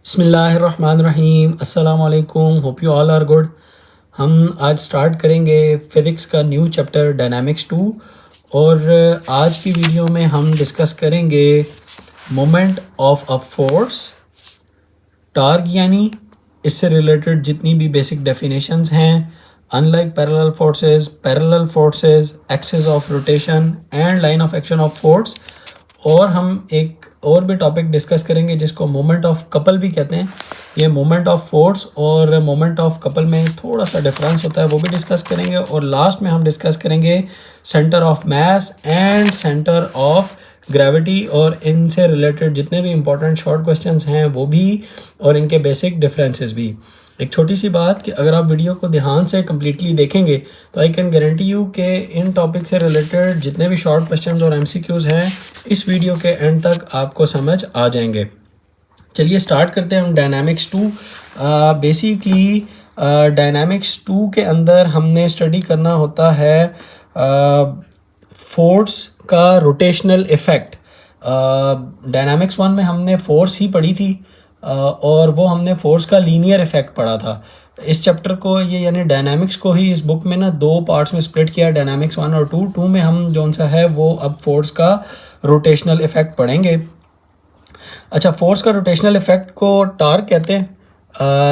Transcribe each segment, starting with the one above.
बिस्मिल्लाहिर्रहमानिर्रहीम अस्सलाम वालेकुम, hope you all are good. हम आज स्टार्ट करेंगे फ़िज़िक्स का न्यू चैप्टर डायनामिक्स 2 और आज की वीडियो में हम डिस्कस करेंगे moment of a force, torque यानी इससे रिलेटेड जितनी भी बेसिक डेफिनेशंस हैं, unlike parallel forces, axis of rotation and line of action of force. और हम एक और भी टॉपिक डिस्कस करेंगे जिसको मोमेंट ऑफ कपल भी कहते हैं। ये मोमेंट ऑफ फोर्स और मोमेंट ऑफ कपल में थोड़ा सा डिफरेंस होता है, वो भी डिस्कस करेंगे। और लास्ट में हम डिस्कस करेंगे centre of mass and centre of gravity और इनसे रिलेटेड जितने भी इंपॉर्टेंट शॉर्ट क्वेश्चंस हैं वो भी, और इनके बेसिक डिफरेंसेस भी। एक छोटी सी बात कि अगर आप वीडियो को ध्यान से कम्प्लीटली देखेंगे तो आई कैन गारंटी यू कि इन टॉपिक से रिलेटेड जितने भी शॉर्ट क्वेश्चंस और एमसीक्यूज़ हैं इस वीडियो के एंड तक आपको समझ आ जाएंगे। चलिए स्टार्ट करते हैं हम डायनामिक्स 2। बेसिकली डायनामिक्स 2 के अंदर हमने स्टडी करना होता है फोर्स का रोटेशनल इफ़ेक्ट। डायनामिक्स 1 में हमने फोर्स ही पढ़ी थी और वो हमने फोर्स का लीनियर इफ़ेक्ट पढ़ा था। इस चैप्टर को ये यानी डायनामिक्स को ही इस बुक में ना दो पार्ट्स में स्प्लिट किया, डायनामिक्स 1 और 2 में हम जौन सा है वो अब फोर्स का रोटेशनल इफ़ेक्ट पढ़ेंगे। अच्छा, फोर्स का रोटेशनल इफ़ेक्ट को टार्क कहते हैं।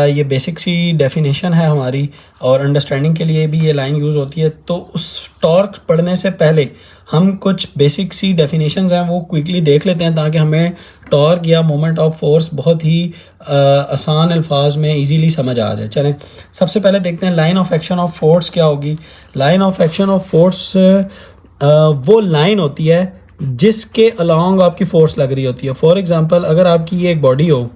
ये बेसिक सी डेफिनेशन है हमारी और अंडरस्टैंडिंग के लिए भी ये लाइन यूज़ होती है। तो उस टॉर्क पढ़ने से पहले हम कुछ बेसिक सी डेफिनेशंस हैं वो क्विकली देख लेते हैं ताकि हमें टॉर्क या मोमेंट ऑफ फोर्स बहुत ही आसान अल्फाज में इजीली समझ आ जाए। चलें सबसे पहले देखते हैं line of action of force क्या होगी। Line of action of force वो लाइन होती है जिसके अलॉन्ग आपकी फोर्स लग रही होती है। फॉर एग्ज़ाम्पल, अगर आपकी ये एक बॉडी हो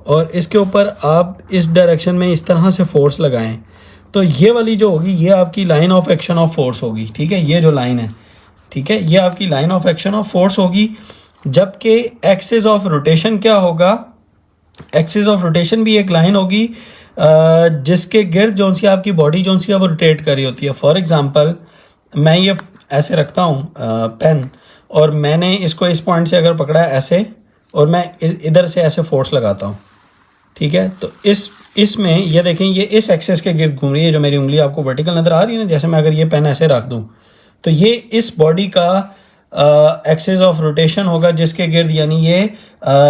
और इसके ऊपर आप इस डायरेक्शन में इस तरह से फोर्स लगाएं तो ये वाली जो होगी ये आपकी line of action of force होगी। ठीक है, ये जो लाइन है, ठीक है, ये आपकी line of action of force होगी। जबकि एक्सिस ऑफ रोटेशन क्या होगा, एक्सिस ऑफ रोटेशन भी एक लाइन होगी जिसके गिर्द जौन सी आपकी बॉडी जौन सी है वो रोटेट कर रही होती है। फॉर एग्जांपल, मैं ये ऐसे रखता हूँ पेन और मैंने इसको इस पॉइंट से अगर पकड़ा है ऐसे और मैं इधर से ऐसे फोर्स लगाता हूँ, ठीक है, तो इसमें ये देखें ये इस एक्सिस के गिर्द घूम रही है। जो मेरी उंगली आपको वर्टिकल नज़र आ रही है ना, जैसे मैं अगर ये पेन ऐसे रख दूँ तो ये इस बॉडी का एक्सिस ऑफ रोटेशन होगा जिसके गिर्द यानी ये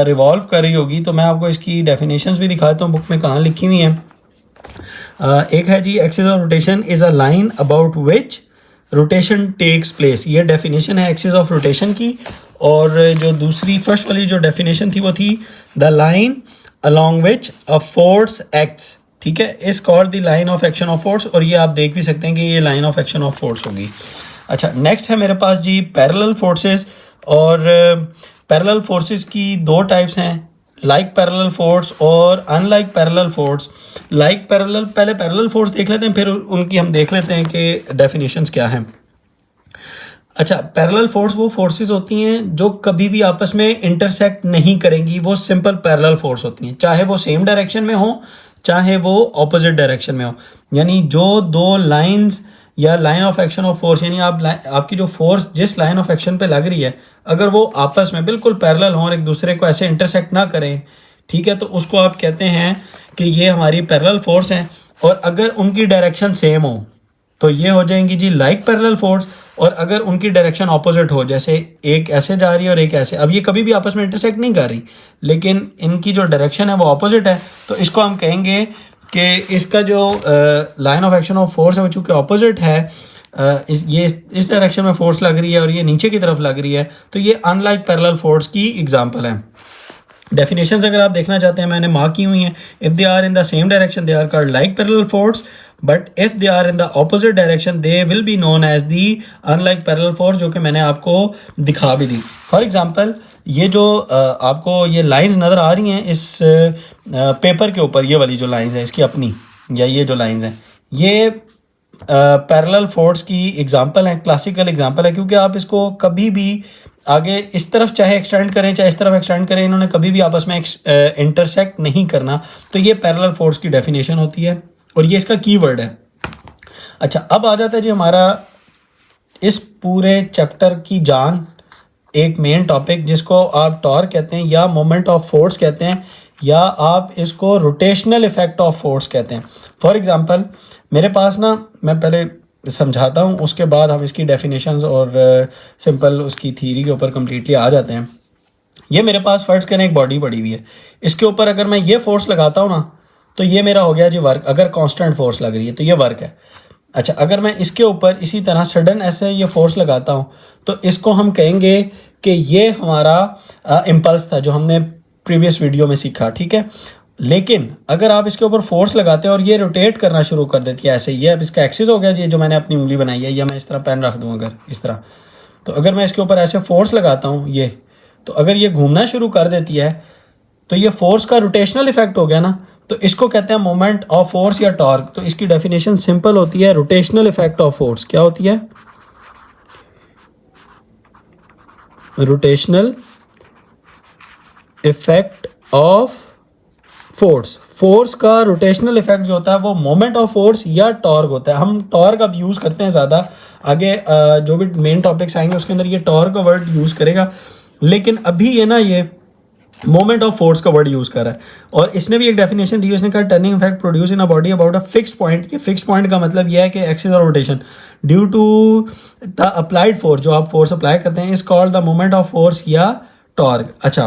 रिवॉल्व कर रही होगी। तो मैं आपको इसकी डेफिनेशंस भी दिखाता हूँ बुक में कहाँ लिखी हुई हैं। एक है जी, axis of rotation is a line about which rotation takes place. ये डेफिनेशन है एक्सिस ऑफ रोटेशन की। और जो दूसरी फर्स्ट वाली जो डेफिनेशन थी वो थी the line along which a force acts। ठीक है, इस called the line of action of force. और ये आप देख भी सकते हैं कि ये line of action of force होगी। अच्छा, नेक्स्ट है मेरे पास जी पैरेलल फोर्सेस। और पैरेलल फोर्सेस की दो टाइप्स हैं, लाइक पैरेलल फोर्स और unlike parallel force. Like parallel, पहले पैरेलल फोर्स देख लेते हैं फिर उनकी हम देख लेते हैं कि डेफिनेशंस क्या हैं। अच्छा, पैरेलल फोर्स वो फोर्सेस होती हैं जो कभी भी आपस में इंटरसेक्ट नहीं करेंगी, वो सिंपल पैरेलल फोर्स होती हैं, चाहे वो सेम डायरेक्शन में हो चाहे वो ऑपोजिट डायरेक्शन में हो। यानी जो दो लाइंस या line of action of force, यानी आपकी जो फोर्स जिस लाइन ऑफ एक्शन पे लग रही है अगर वो आपस में बिल्कुल पैरेलल हों और एक दूसरे को ऐसे इंटरसेक्ट ना करें, ठीक है, तो उसको आप कहते हैं कि ये हमारी पैरेलल फोर्स हैं। और अगर उनकी डायरेक्शन सेम हो तो ये हो जाएंगी जी लाइक पैरेलल फोर्स। और अगर उनकी डायरेक्शन ऑपोजिट हो, जैसे एक ऐसे जा रही है और एक ऐसे, अब ये कभी भी आपस में इंटरसेक्ट नहीं कर रही लेकिन इनकी जो डायरेक्शन है वो ऑपोजिट है, तो इसको हम कहेंगे कि इसका जो line of action of force है वो चूँकि ऑपोजिट है, इस डायरेक्शन में फोर्स लग रही है और ये नीचे की तरफ लग रही है, तो ये अनलाइक पैरेलल फोर्स की एग्जांपल है। डेफिनेशंस अगर आप देखना चाहते हैं मैंने मार्क की हुई हैं। If they are in the same direction they are called like parallel force, but if they are in the opposite direction they will be known as the unlike parallel force, जो कि मैंने आपको दिखा भी दी। For example, ये जो आपको ये लाइंस नज़र आ रही हैं इस पेपर के ऊपर, ये वाली जो लाइंस हैं इसकी अपनी, या ये जो लाइंस हैं ये पैरेलल फोर्स की एग्जांपल है, क्लासिकल एग्जांपल है, क्योंकि आप इसको कभी भी आगे इस तरफ चाहे एक्सटेंड करें चाहे इस तरफ एक्सटेंड करें, इन्होंने कभी भी आपस में इंटरसेक्ट नहीं करना। तो ये पैरेलल फोर्स की डेफिनेशन होती है और ये इसका कीवर्ड है। अच्छा, अब आ जाता है जी हमारा इस पूरे चैप्टर की जान, एक मेन टॉपिक जिसको आप टॉर्क कहते हैं या मोमेंट ऑफ फोर्स कहते हैं। या आप इसको रोटेशनल इफेक्ट ऑफ फोर्स कहते हैं। फॉर एग्जांपल मेरे पास ना, मैं पहले समझाता हूँ उसके बाद हम इसकी डेफिनेशंस और सिंपल उसकी थ्योरी के ऊपर कम्प्लीटली आ जाते हैं। ये मेरे पास फर्ज करें एक बॉडी पड़ी हुई है, इसके ऊपर अगर मैं ये फोर्स लगाता हूँ ना तो ये मेरा हो गया जी वर्क। अगर कांस्टेंट फोर्स लग रही है तो ये वर्क है। अच्छा, अगर मैं इसके ऊपर इसी तरह सडन ऐसे ये फोर्स लगाता हूँ तो इसको हम कहेंगे कि ये हमारा इम्पल्स था जो हमने प्रीवियस वीडियो में सीखा, ठीक है। लेकिन अगर आप इसके ऊपर फोर्स लगाते हैं और ये रोटेट करना शुरू कर देती है ऐसे, ये अब इसका एक्सिस हो गया जी, जो मैंने अपनी उंगली बनाई है, या मैं इस तरह पेन रख दूँ अगर इस तरह, तो अगर मैं इसके ऊपर ऐसे फोर्स लगाता हूँ ये, तो अगर ये घूमना शुरू कर देती है तो ये फोर्स का रोटेशनल इफेक्ट हो गया ना, तो इसको कहते हैं मोमेंट ऑफ फोर्स या टॉर्क। तो इसकी डेफिनेशन सिंपल होती है, रोटेशनल इफेक्ट ऑफ फोर्स क्या होती है? Rotational effect of force. Force का रोटेशनल इफेक्ट जो होता है वो मोमेंट ऑफ फोर्स या टॉर्क होता है। हम टॉर्क अब यूज़ करते हैं ज़्यादा, आगे जो भी मेन टॉपिक्स आएंगे उसके अंदर ये टॉर्क का वर्ड यूज़ करेगा, लेकिन अभी ये ना ये मोमेंट ऑफ फोर्स का वर्ड यूज़ कर रहा है। और इसने भी एक डेफिनेशन दी, उसने कहा turning effect produce in a body about a fixed point. ये फिक्स्ड पॉइंट का मतलब यह है कि axis of rotation due to the applied force, जो आप फोर्स अप्लाई करते हैं, is called the moment of force या टॉर्क। अच्छा,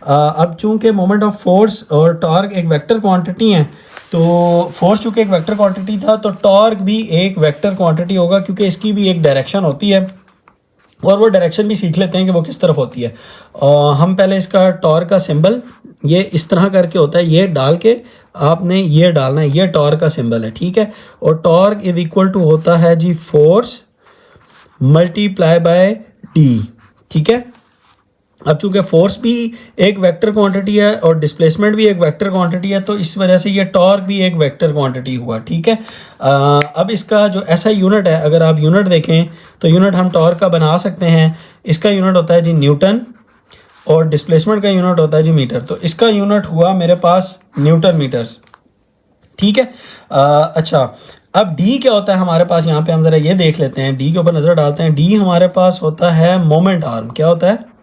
अब चूंकि मोमेंट ऑफ फोर्स और टॉर्क एक वेक्टर क्वांटिटी है, तो फोर्स चूंकि एक वेक्टर क्वांटिटी था तो टॉर्क भी एक वेक्टर क्वांटिटी होगा, क्योंकि इसकी भी एक डायरेक्शन होती है और वो डायरेक्शन भी सीख लेते हैं कि वो किस तरफ होती है। हम पहले इसका टॉर्क का सिंबल ये इस तरह करके होता है, ये डाल के आपने ये डालना है, ये टॉर्क का सिंबल है, ठीक है। और टॉर्क इज इक्वल टू होता है जी फोर्स मल्टीप्लाई बाय डी, ठीक है। अब चूंकि फोर्स भी एक वेक्टर क्वांटिटी है और डिस्प्लेसमेंट भी एक वेक्टर क्वांटिटी है, तो इस वजह से ये टॉर्क भी एक वेक्टर क्वांटिटी हुआ, ठीक है। अब इसका जो ऐसा यूनिट है, अगर आप यूनिट देखें तो यूनिट हम टॉर्क का बना सकते हैं। इसका यूनिट होता है जी न्यूटन और डिस्प्लेसमेंट का यूनिट होता है जी मीटर। तो इसका यूनिट हुआ मेरे पास न्यूटन मीटर्स, ठीक है। अच्छा, अब डी क्या होता है हमारे पास, यहाँ पे हम जरा ये देख लेते हैं, डी के ऊपर नज़र डालते हैं। डी हमारे पास होता है मोमेंट आर्म। क्या होता है?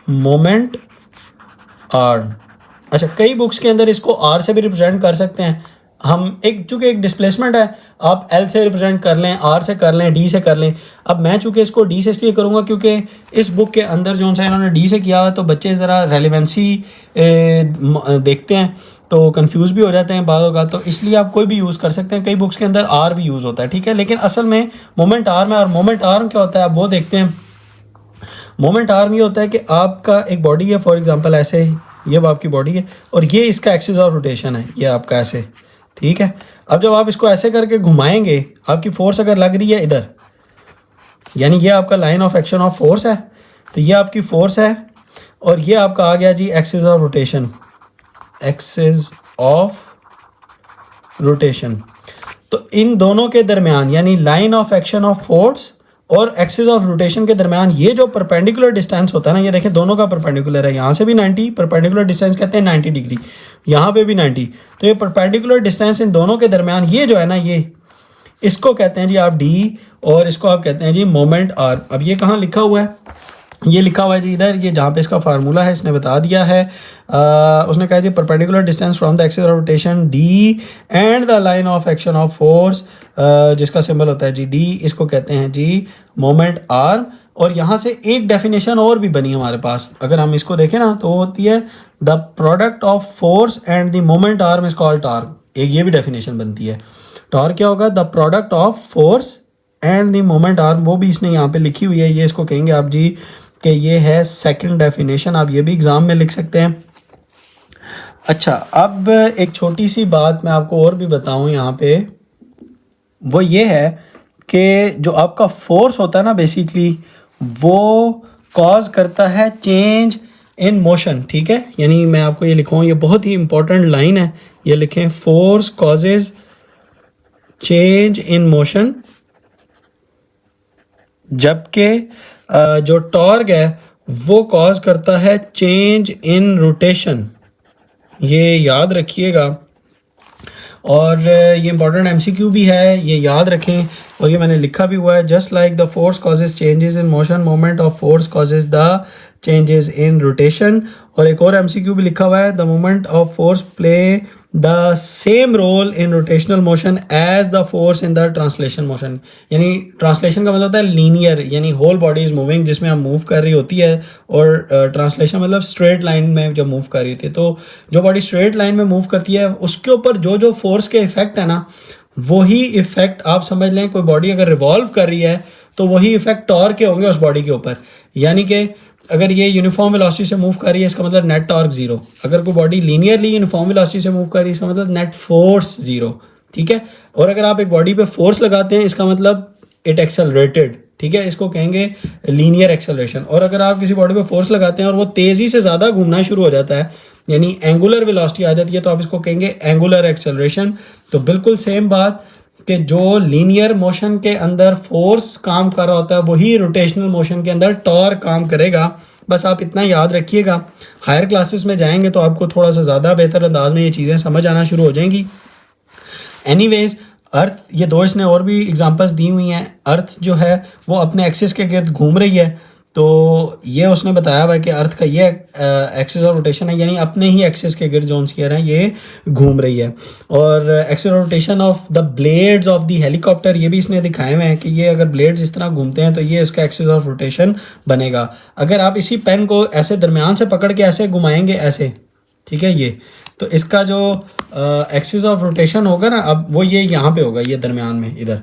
Moment arm. अच्छा, कई बुक्स के अंदर इसको आर से भी रिप्रेजेंट कर सकते हैं हम। एक चूंकि एक डिस्प्लेसमेंट है, आप एल से रिप्रेजेंट कर लें, आर से कर लें, डी से कर लें। अब मैं चूंकि इसको डी से इसलिए करूंगा क्योंकि इस बुक के अंदर जो सा इन्होंने डी से किया हुआ है, तो बच्चे ज़रा रेलिवेंसी देखते हैं तो कंफ्यूज भी हो जाते हैं बातों का, तो इसलिए आप कोई भी यूज़ कर सकते हैं। कई बुक्स के अंदर आर भी यूज़ होता है, ठीक है, लेकिन असल में मोमेंट आर्म है। और मोमेंट आर्म क्या होता है आप वो देखते हैं। मोमेंट आर्म ये होता है कि आपका एक बॉडी है, फॉर एग्जांपल ऐसे, ये आपकी बॉडी है और ये इसका एक्सिस ऑफ रोटेशन है, ये आपका ऐसे, ठीक है। अब जब आप इसको ऐसे करके घुमाएंगे, आपकी फोर्स अगर लग रही है इधर, यानी ये आपका line of action of force है, तो ये आपकी फोर्स है और ये आपका आ गया जी axis of rotation, axis of rotation. तो इन दोनों के दरमियान, यानी line of action of force और एक्सिस ऑफ रोटेशन के दरमियान ये जो परपेंडिकुलर डिस्टेंस होता है ना, ये देखें दोनों का परपेंडिकुलर है। यहाँ से भी 90, परपेंडिकुलर डिस्टेंस कहते हैं 90 डिग्री, यहाँ पे भी 90। तो ये परपेंडिकुलर डिस्टेंस इन दोनों के दरमियान ये जो है ना, ये इसको कहते हैं जी आप डी, और इसको आप कहते हैं जी मोमेंट आर। अब ये कहाँ लिखा हुआ है? ये लिखा हुआ है जी इधर, ये जहाँ पे इसका फार्मूला है इसने बता दिया है। उसने कहा जी perpendicular distance from the axis of rotation d and the line of action of force, जिसका सिंबल होता है जी डी, इसको कहते हैं जी मोमेंट आर। और यहाँ से एक डेफिनेशन और भी बनी हमारे पास, अगर हम इसको देखें ना तो होती है the product of force and the moment arm is called torque. एक ये भी डेफिनेशन बनती है। टॉर्क क्या होगा? The product of force and the moment arm, वो भी इसने यहाँ पे लिखी हुई है। ये इसको कहेंगे आप जी कि ये है सेकंड डेफिनेशन, आप ये भी एग्जाम में लिख सकते हैं। अच्छा, अब एक छोटी सी बात मैं आपको और भी बताऊं यहाँ पे, वो ये है कि जो आपका फोर्स होता है ना, बेसिकली वो कॉज करता है चेंज इन मोशन, ठीक है। यानी मैं आपको ये लिखूँ, ये बहुत ही इंपॉर्टेंट लाइन है, ये लिखें, force causes change in motion, जबकि जो टॉर्क है वो कॉज करता है चेंज इन रोटेशन। ये याद रखिएगा, और ये इंपॉर्टेंट एमसीक्यू भी है, ये याद रखें और ये मैंने लिखा भी हुआ है, just like the force causes changes in motion, moment of force causes the changes in rotation. और एक और एमसीक्यू भी लिखा हुआ है, the moment of force play the same role in rotational motion as the force in the translation motion. यानी translation का मतलब होता है लीनियर, यानी होल बॉडी इज मूविंग, जिसमें हम मूव कर रही होती है, और ट्रांसलेशन मतलब स्ट्रेट लाइन में जब मूव कर रही होती है। तो जो बॉडी स्ट्रेट लाइन में मूव करती है उसके ऊपर जो जो फोर्स के इफेक्ट है ना, वही इफेक्ट आप समझ लें, कोई बॉडी अगर रिवॉल्व कर रही है तो वही इफेक्ट टॉर्क के होंगे उस बॉडी के ऊपर। यानी कि अगर ये यूनिफॉर्म वेलोसिटी से मूव कर रही है, इसका मतलब नेट टॉर्क जीरो। अगर कोई बॉडी लीनियरली यूनिफॉर्म वेलोसिटी से मूव कर रही है, इसका मतलब नेट फोर्स जीरो, ठीक है। और अगर आप एक बॉडी पे फोर्स लगाते हैं, इसका मतलब इट एक्सेलरेटेड, ठीक है, इसको कहेंगे लीनियर एक्सेलरेशन। और अगर आप किसी बॉडी पे फोर्स लगाते हैं और वो तेज़ी से ज़्यादा घूमना शुरू हो जाता है, यानी एंगुलर वेलोसिटी आ जाती है, तो आप इसको कहेंगे एंगुलर एक्सेलरेशन। तो बिल्कुल सेम बात कि जो लीनियर मोशन के अंदर फोर्स काम कर रहा होता है, वही रोटेशनल मोशन के अंदर टॉर्क काम करेगा। बस आप इतना याद रखिएगा। हायर क्लासेस में जाएंगे तो आपको थोड़ा सा ज़्यादा बेहतर अंदाज में ये चीज़ें समझ आना शुरू हो जाएंगी। एनीवेज, अर्थ, ये दो इसने और भी एग्जांपल्स दी हुई हैं। अर्थ जो है वो अपने एक्सिस के गिर्द घूम रही है, तो ये उसने बताया हुआ है कि अर्थ का ये एक्सिस ऑफ रोटेशन है, यानी अपने ही एक्सिस के गिर्द जो कह रहे हैं ये घूम रही है। और axis of rotation of the blades of the helicopter, ये भी इसने दिखाए हुए हैं कि ये अगर ब्लेड्स इस तरह घूमते हैं तो ये इसका एक्सिस ऑफ रोटेशन बनेगा। अगर आप इसी पेन को ऐसे दरमियान से पकड़ के ऐसे घुमाएंगे ऐसे, ठीक है, ये तो इसका जो एक्सिस ऑफ रोटेशन होगा ना, अब वो ये यहाँ पे होगा, ये दरमियान में इधर।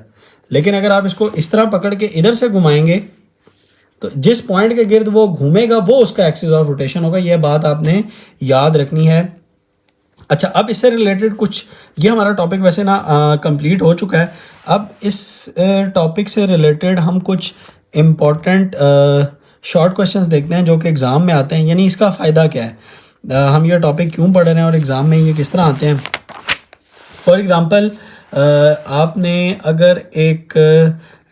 लेकिन अगर आप इसको इस तरह पकड़ के इधर से घुमाएंगे तो जिस पॉइंट के गिर्द वो घूमेगा वो उसका एक्सिस ऑफ रोटेशन होगा। ये बात आपने याद रखनी है। अच्छा, अब इससे रिलेटेड कुछ, ये हमारा टॉपिक वैसे ना कंप्लीट हो चुका है। अब इस टॉपिक से रिलेटेड हम कुछ इम्पॉर्टेंट शॉर्ट क्वेश्चंस देखते हैं जो कि एग्ज़ाम में आते हैं, यानी इसका फ़ायदा क्या है, हम ये टॉपिक क्यों पढ़ रहे हैं और एग्ज़ाम में ये किस तरह आते हैं। फॉर एग्ज़ाम्पल, आपने अगर एक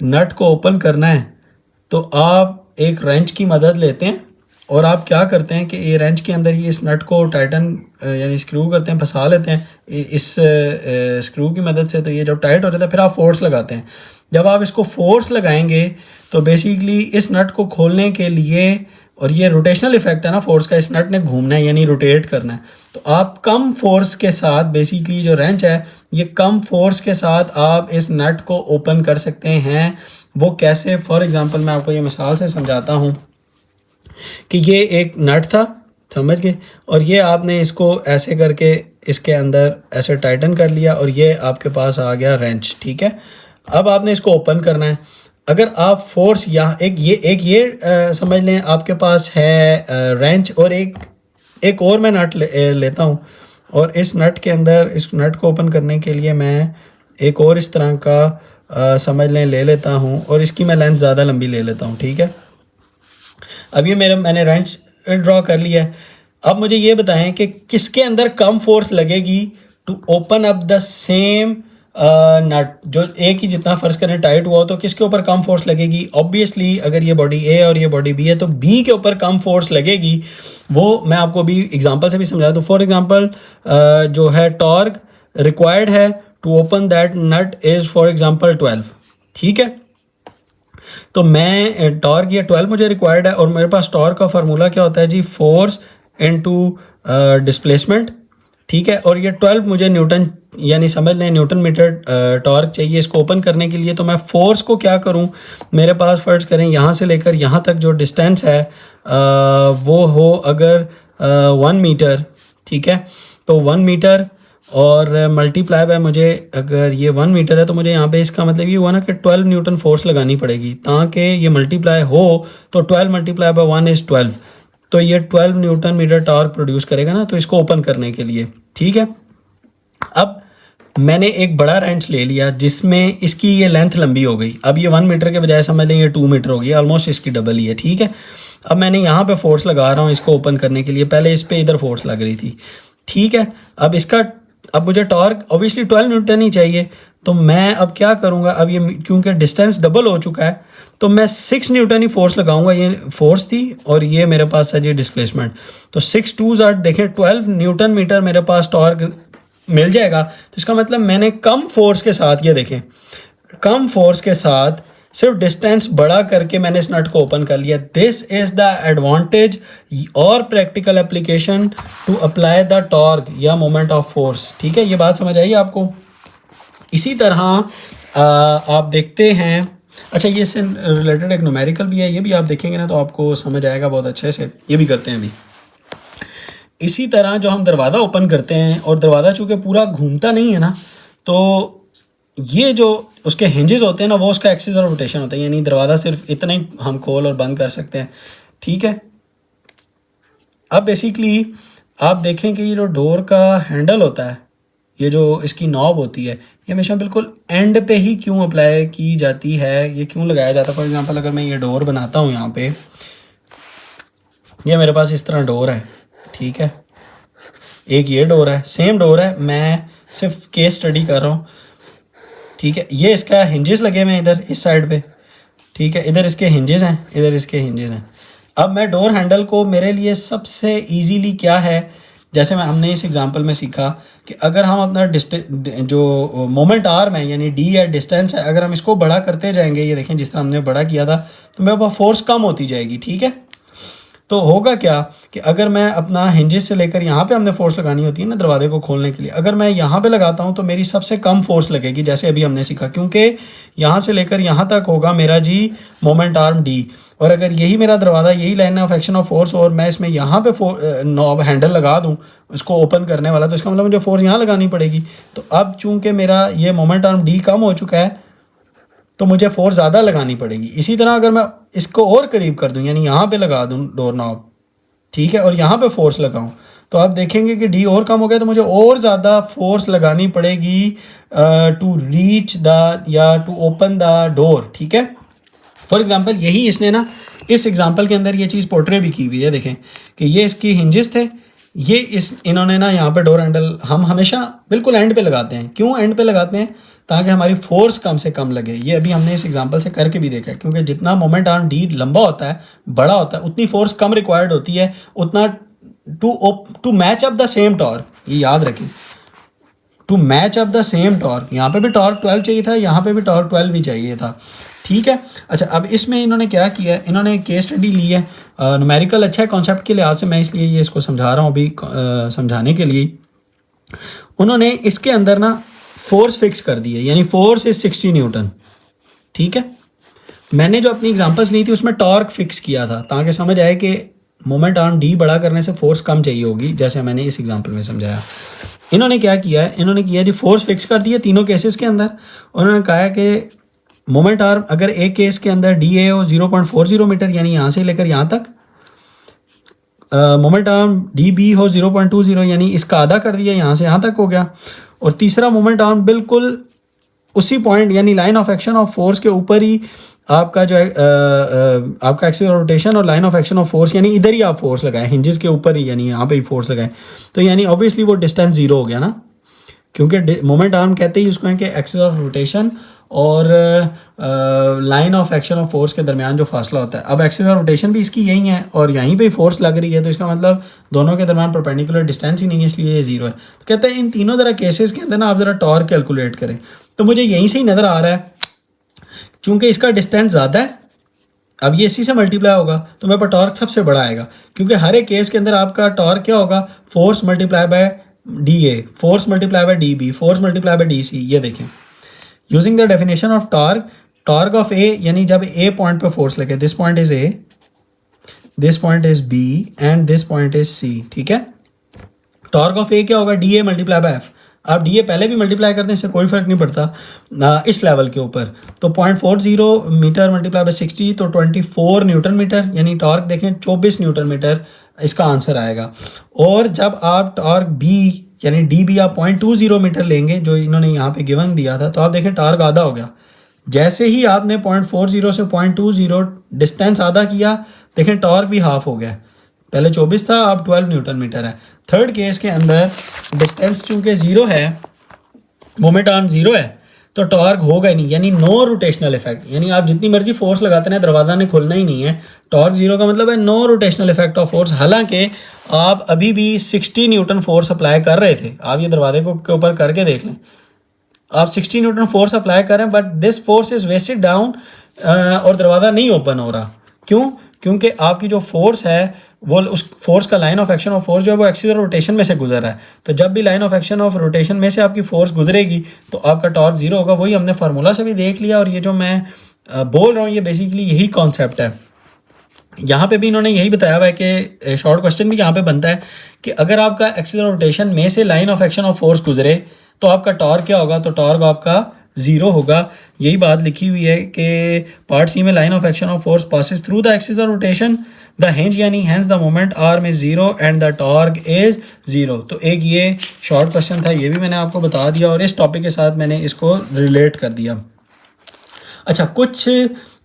नट को ओपन करना है तो आप एक रेंच की मदद लेते हैं और आप क्या करते हैं कि ये रेंच के अंदर ही इस नट को टाइटन यानी स्क्रू करते हैं, फंसा लेते हैं इस स्क्रू की मदद से। तो ये जब टाइट हो जाता है फिर आप फोर्स लगाते हैं। जब आप इसको फोर्स लगाएंगे तो बेसिकली इस नट को खोलने के लिए, और ये रोटेशनल इफेक्ट है ना फोर्स का, इस नट ने घूमना है यानी रोटेट करना है, तो आप कम फोर्स के साथ, बेसिकली जो रेंच है ये कम फोर्स के साथ आप इस नट को ओपन कर सकते हैं। वो कैसे? फॉर एग्जांपल मैं आपको ये मिसाल से समझाता हूँ कि ये एक नट था, समझ गए, और ये आपने इसको ऐसे करके इसके अंदर ऐसे टाइटन कर लिया और ये आपके पास आ गया रेंच, ठीक है। अब आपने इसको ओपन करना है। अगर आप फोर्स यहाँ ये समझ लें आपके पास है रेंच, और एक और मैं नट लेता हूँ, और इस नट के अंदर इस नट को ओपन करने के लिए मैं एक और इस तरह का समझ लें ले लेता हूँ, और इसकी मैं लेंथ ज़्यादा लंबी ले लेता हूँ, ठीक है। अब ये मैंने रेंच ड्रॉ कर लिया है। अब मुझे ये बताएं कि किसके अंदर कम फोर्स लगेगी to open up the same nut, जो एक ही जितना फर्ज करें टाइट हुआ हो तो किसके ऊपर कम फोर्स लगेगी। ऑब्वियसली अगर ये बॉडी ए और ये बॉडी बी है तो बी के ऊपर कम फोर्स लगेगी। वो मैं आपको अभी एग्जांपल से भी समझा दूँ। फॉर एग्जांपल जो है टॉर्क रिक्वायर्ड है to open that nut is for example 12, ठीक है। तो मैं टॉर्क ये 12 मुझे रिक्वायर्ड है, और मेरे पास टॉर्क का फार्मूला क्या होता है जी, फोर्स इनटू डिस्प्लेसमेंट, ठीक है। और ये 12 मुझे न्यूटन यानी समझ लें न्यूटन मीटर टॉर्क चाहिए इसको ओपन करने के लिए। तो मैं फोर्स को क्या करूं, मेरे पास फर्ज करें यहाँ से लेकर यहाँ तक जो डिस्टेंस है वो हो अगर 1 मीटर, ठीक है। तो 1 मीटर और मल्टीप्लाई बाय, मुझे अगर ये 1 मीटर है तो मुझे यहाँ पे इसका मतलब ये हुआ ना कि 12 न्यूटन फोर्स लगानी पड़ेगी ताकि ये मल्टीप्लाई हो। तो 12 मल्टीप्लाई बाय 1 इज़ 12, तो ये 12 न्यूटन मीटर टॉर्क प्रोड्यूस करेगा ना, तो इसको ओपन करने के लिए, ठीक है। अब मैंने एक बड़ा रेंच ले लिया जिसमें इसकी ये लेंथ लंबी हो गई। अब ये 1 मीटर के बजाय समझ लें ये 2 मीटर हो गई, ऑलमोस्ट इसकी डबल ही है, ठीक है। अब मैंने यहाँ पे फोर्स लगा रहा हूँ इसको ओपन करने के लिए, पहले इस पर इधर फोर्स लग रही थी, ठीक है। अब मुझे टॉर्क ऑब्वियसली 12 न्यूटन ही चाहिए, तो मैं अब क्या करूँगा, अब ये क्योंकि डिस्टेंस डबल हो चुका है तो मैं 6 न्यूटन ही फोर्स लगाऊंगा। ये फोर्स थी और ये मेरे पास है जी डिस्प्लेसमेंट, तो 6 2s आर देखें 12 न्यूटन मीटर मेरे पास टॉर्क मिल जाएगा। तो इसका मतलब मैंने कम फोर्स के साथ, ये देखें कम फोर्स के साथ सिर्फ डिस्टेंस बड़ा करके मैंने इस नट को ओपन कर लिया। दिस इज द एडवांटेज और practical application to apply the torque या मोमेंट ऑफ फोर्स। ठीक है, ये बात समझ आई आपको। इसी तरह आप देखते हैं, अच्छा ये इससे रिलेटेड एक न्यूमेरिकल भी है, ये भी आप देखेंगे ना तो आपको समझ आएगा बहुत अच्छे से। ये भी करते हैं अभी। इसी तरह जो हम दरवाज़ा ओपन करते हैं, और दरवाज़ा चूँकि पूरा घूमता नहीं है ना, तो ये जो उसके हिंजेस होते हैं ना, वो उसका एक्सिस और रोटेशन होता है, यानी दरवाज़ा सिर्फ इतना ही हम खोल और बंद कर सकते हैं। ठीक है, अब बेसिकली आप देखें कि ये जो डोर का हैंडल होता है, ये जो इसकी नॉब होती है, ये हमेशा बिल्कुल एंड पे ही क्यों अप्लाई की जाती है, ये क्यों लगाया जाता है। फॉर एग्जांपल अगर मैं ये डोर बनाता हूँ, यहाँ पे ये मेरे पास इस तरह डोर है, ठीक है, एक ये डोर है, सेम डोर है, मैं सिर्फ केस स्टडी कर रहा हूँ। ठीक है, ये इसका हिंजेस लगे हुए हैं इधर इस साइड पे, ठीक है, इधर इसके हिंजेस हैं, इधर इसके हिंजेस हैं। अब मैं डोर हैंडल को, मेरे लिए सबसे इजीली क्या है, जैसे हमने इस एग्जांपल में सीखा कि अगर हम अपना जो मोमेंट आर्म है यानी डी है, डिस्टेंस है, अगर हम इसको बड़ा करते जाएंगे, ये देखें जिस तरह हमने बड़ा किया था, तो मेरे पास फोर्स कम होती जाएगी। ठीक है, तो होगा क्या कि अगर मैं अपना हिंजेस से लेकर यहाँ पे हमने फोर्स लगानी होती है ना दरवाजे को खोलने के लिए, अगर मैं यहाँ पे लगाता हूँ तो मेरी सबसे कम फोर्स लगेगी, जैसे अभी हमने सीखा, क्योंकि यहाँ से लेकर यहाँ तक होगा मेरा जी मोमेंट आर्म डी। और अगर यही मेरा दरवाज़ा, यही line of action of force, और मैं इसमें यहाँ पे नॉब हैंडल लगा दूँ इसको ओपन करने वाला, तो इसका मतलब मुझे फोर्स यहाँ लगानी पड़ेगी। तो अब चूँकि मेरा ये मोमेंट आर्म डी कम हो चुका है, तो मुझे फोर्स ज़्यादा लगानी पड़ेगी। इसी तरह अगर मैं इसको और करीब कर दूं, यानी यहाँ पे लगा दूं डोर नॉब, ठीक है, और यहाँ पे फोर्स लगाऊं, तो आप देखेंगे कि डी और कम हो गया, तो मुझे और ज़्यादा फोर्स लगानी पड़ेगी टू रीच द या टू ओपन द डोर। ठीक है, फॉर एग्जांपल यही इसने ना इस एग्जांपल के अंदर ये चीज़ पोर्ट्रे भी की हुई है। देखें कि ये इसकी हिंजेस थे, ये इन्होंने ना यहाँ पे डोर हैंडल हम हमेशा बिल्कुल एंड पे लगाते हैं। क्यों एंड पे लगाते हैं? ताकि हमारी फोर्स कम से कम लगे। ये अभी हमने इस एग्जांपल से करके भी देखा है, क्योंकि जितना मोमेंट आर्म डी लंबा होता है, बड़ा होता है, उतनी फोर्स कम रिक्वायर्ड होती है, उतना to match up the same torque. ये याद रखें, to match up the same torque. यहाँ पे भी टॉर्क 12 चाहिए था, यहाँ पे भी टॉर्क 12 ही चाहिए था। ठीक है, अच्छा अब इसमें इन्होंने क्या किया है, इन्होंने केस स्टडी ली है, न्यूमेरिकल अच्छा है कॉन्सेप्ट के लिहाज से, मैं इसलिए ये इसको समझा रहा हूँ अभी समझाने के लिए। उन्होंने इसके अंदर ना फोर्स फिक्स कर दी है, यानी फोर्स इज 60 न्यूटन। ठीक है, मैंने जो अपनी एग्जांपल्स ली थी उसमें टॉर्क फिक्स किया था, ताकि समझ आए कि मोमेंट आर्म डी बड़ा करने से फोर्स कम चाहिए होगी, जैसे मैंने इस एग्जांपल में समझाया। इन्होंने क्या किया है, इन्होंने किया जी फोर्स फिक्स कर दी है तीनों केसेस के अंदर। उन्होंने कहा है कि मोमेंट आर्म अगर एक केस के अंदर डी ए हो 0.40 मीटर, यानी यहाँ से लेकर यहाँ तक, मोमेंट आर्म डी बी हो 0.20, यानी इसका आधा कर दिया, यहाँ से यहाँ तक हो गया। और तीसरा मोमेंट आर्म बिल्कुल उसी पॉइंट यानी line of action of force के ऊपर ही आपका जो है आपका एक्सिस ऑफ रोटेशन और line of action of force, यानी इधर ही आप फोर्स लगाएं, हिंजेस के ऊपर ही, यानी यहाँ पे ही फोर्स लगाएं, तो यानी ऑब्वियसली वो डिस्टेंस जीरो हो गया ना, क्योंकि मोमेंट आर्म कहते ही उसको है कि एक्सिस ऑफ रोटेशन और line of action of force के दरमियान जो फासला होता है। अब एक्सिस ऑफ रोटेशन भी इसकी यही है और यहीं पे फोर्स लग रही है, तो इसका मतलब दोनों के दरमियान परपेंडिकुलर डिस्टेंस ही नहीं है, इसलिए ये जीरो है। तो कहते हैं इन तीनों तरह केसेस के अंदर ना आप ज़रा टॉर्क कैलकुलेट करें, तो मुझे यहीं से ही नज़र आ रहा है, चूँकि इसका डिस्टेंस ज़्यादा है, अब ये इसी से मल्टीप्लाई होगा, तो मेरे पास टॉर्क सबसे बड़ा आएगा, क्योंकि हर एक केस के अंदर आपका टॉर्क क्या होगा, force multiply by D A, force multiply by D B, force multiply by D C. ये देखें, using the definition of torque, torque of A, यानी जब ए पॉइंट पे फोर्स लगे, this point is A, this point is B and this point is C. ठीक है, torque of A क्या होगा, D A multiply by F. आप D A पहले भी मल्टीप्लाई करते हैं, इससे कोई फर्क नहीं पड़ता इस लेवल के ऊपर। तो 0.40 मीटर मल्टीप्लाई बाय 60, तो 24 न्यूटन मीटर, यानी टॉर्क देखें 24 न्यूटन मीटर इसका आंसर आएगा। और जब आप टॉर्क बी यानी डी बी आप 0.20 मीटर लेंगे, जो इन्होंने यहाँ पे गिवन दिया था, तो आप देखें टॉर्क आधा हो गया। जैसे ही आपने 0.40 से 0.20 डिस्टेंस आधा किया, देखें टॉर्क भी हाफ हो गया, पहले 24 था, अब 12 न्यूटन मीटर है। थर्ड केस के अंदर डिस्टेंस चूंकि जीरो है, मोमेंट आर्म जीरो है, तो टॉर्क होगा ही नहीं, यानी नो रोटेशनल इफेक्ट, यानी आप जितनी मर्जी फोर्स लगाते हैं दरवाजा ने खुलना ही नहीं है। टॉर्क जीरो का मतलब है no rotational effect of force. हालांकि आप अभी भी 60 न्यूटन फोर्स अप्लाई कर रहे थे, आप ये दरवाजे को के ऊपर करके देख लें, आप 60 न्यूटन फोर्स अप्लाई करें but this force is wasted down और दरवाज़ा नहीं ओपन हो रहा। क्यों? क्योंकि आपकी जो फोर्स है वो उस फोर्स का line of action of force जो है वो एक्सिस ऑफ रोटेशन में से गुजर रहा है। तो जब भी line of action of rotation में से आपकी फोर्स गुजरेगी तो आपका टॉर्क जीरो होगा। वही हमने फार्मूला से भी देख लिया और ये जो मैं बोल रहा हूँ ये बेसिकली यही कॉन्सेप्ट है। यहाँ पे भी इन्होंने यही बताया हुआ है कि शॉर्ट क्वेश्चन भी यहाँ पे बनता है कि अगर आपका एक्सिस ऑफ रोटेशन में से line of action of force गुजरे तो आपका टॉर्क क्या होगा? तो टॉर्क आपका ज़ीरो होगा। यही बात लिखी हुई है कि पार्ट सी में line of action of force passes through the axis of rotation the hinge यानी hence the moment arm is zero and the torque is zero. तो एक ये शॉर्ट क्वेश्चन था, ये भी मैंने आपको बता दिया और इस टॉपिक के साथ मैंने इसको रिलेट कर दिया। अच्छा, कुछ